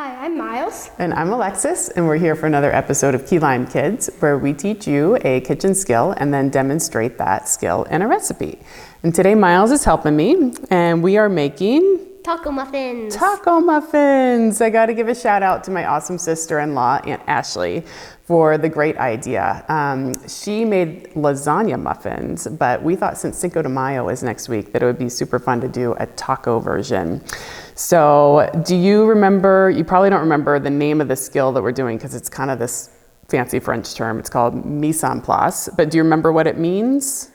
Hi, I'm Miles. And I'm Alexis, and we're here for another episode of Key Lime Kids, where we teach you a kitchen skill and then demonstrate that skill in a recipe. And today Miles is helping me, and we are making Taco muffins. Taco muffins. I got to give a shout out to my awesome sister-in-law, Aunt Ashley, for the great idea. She made lasagna muffins, but we thought since Cinco de Mayo is next week that it would be super fun to do a taco version. So do you remember, you probably don't remember the name of the skill that we're doing because it's kind of this fancy French term. It's called mise-en-place, but do you remember what it means?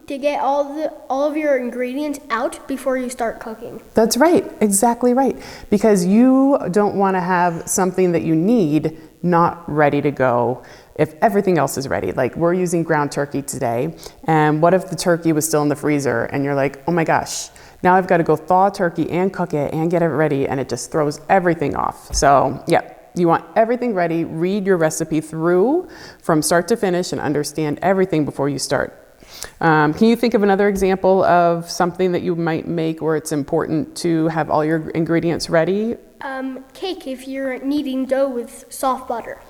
To get all of your ingredients out before you start cooking. That's right, exactly right. Because you don't want to have something that you need not ready to go if everything else is ready. Like we're using ground turkey today, and what if the turkey was still in the freezer and you're like, oh my gosh, now I've got to go thaw turkey and cook it and get it ready, and it just throws everything off. So yeah, you want everything ready. Read your recipe through from start to finish and understand everything before you start. Can you think of another example of something that you might make where it's important to have all your ingredients ready? Cake, if you're kneading dough with soft butter.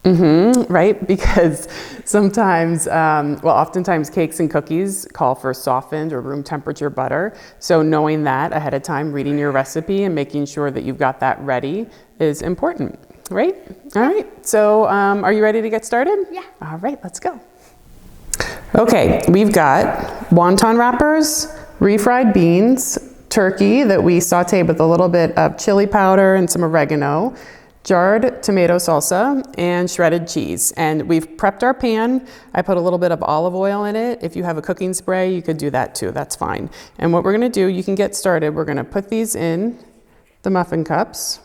Right, because sometimes, oftentimes cakes and cookies call for softened or room temperature butter. So knowing that ahead of time, reading your recipe and making sure that you've got that ready is important, right? All right, so are you ready to get started? Yeah. All right, let's go. Okay, we've got wonton wrappers, refried beans, turkey that we sauteed with a little bit of chili powder and some oregano, jarred tomato salsa, and shredded cheese. And we've prepped our pan. I put a little bit of olive oil in it. If you have a cooking spray, you could do that too, that's fine. And what we're gonna do, you can get started, we're gonna put these in the muffin cups,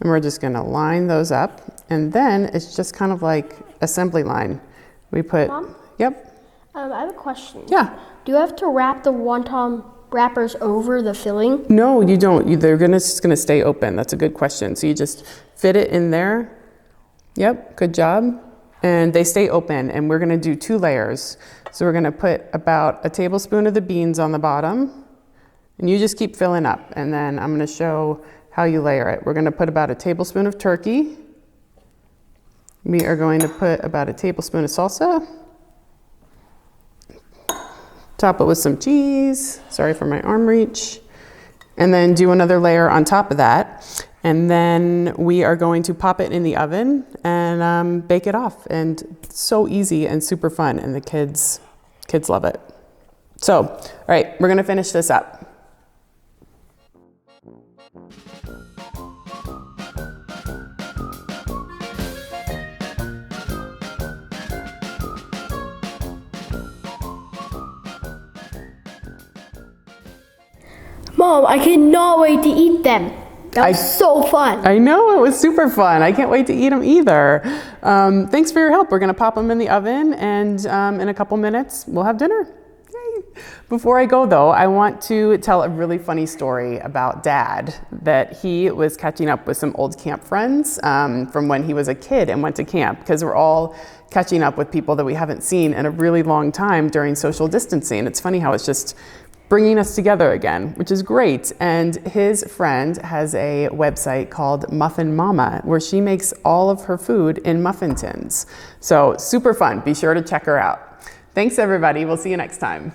and we're just gonna line those up. And then it's just kind of like assembly line. We put, Mom? Yep. I have a question. Yeah. Do you have to wrap the wonton wrappers over the filling? No, you don't. They're just gonna stay open. That's a good question. So you just fit it in there. Yep, good job. And they stay open, and we're gonna do 2 layers. So we're gonna put about a tablespoon of the beans on the bottom, and you just keep filling up. And then I'm gonna show how you layer it. We're gonna put about a tablespoon of turkey. We are going to put about a tablespoon of salsa. Top it with some cheese. Sorry for my arm reach. And then do another layer on top of that. And then we are going to pop it in the oven and bake it off. And it's so easy and super fun, and the kids love it. So, all right, we're gonna finish this up. Mom, I cannot wait to eat them. That was so fun. I know, it was super fun. I can't wait to eat them either. Thanks for your help. We're gonna pop them in the oven, and in a couple minutes, we'll have dinner. Yay. Before I go though, I want to tell a really funny story about Dad, that he was catching up with some old camp friends from when he was a kid and went to camp, because we're all catching up with people that we haven't seen in a really long time during social distancing. It's funny how it's just bringing us together again, which is great. And his friend has a website called Muffin Mama, where she makes all of her food in muffin tins. So super fun. Be sure to check her out. Thanks everybody. We'll see you next time.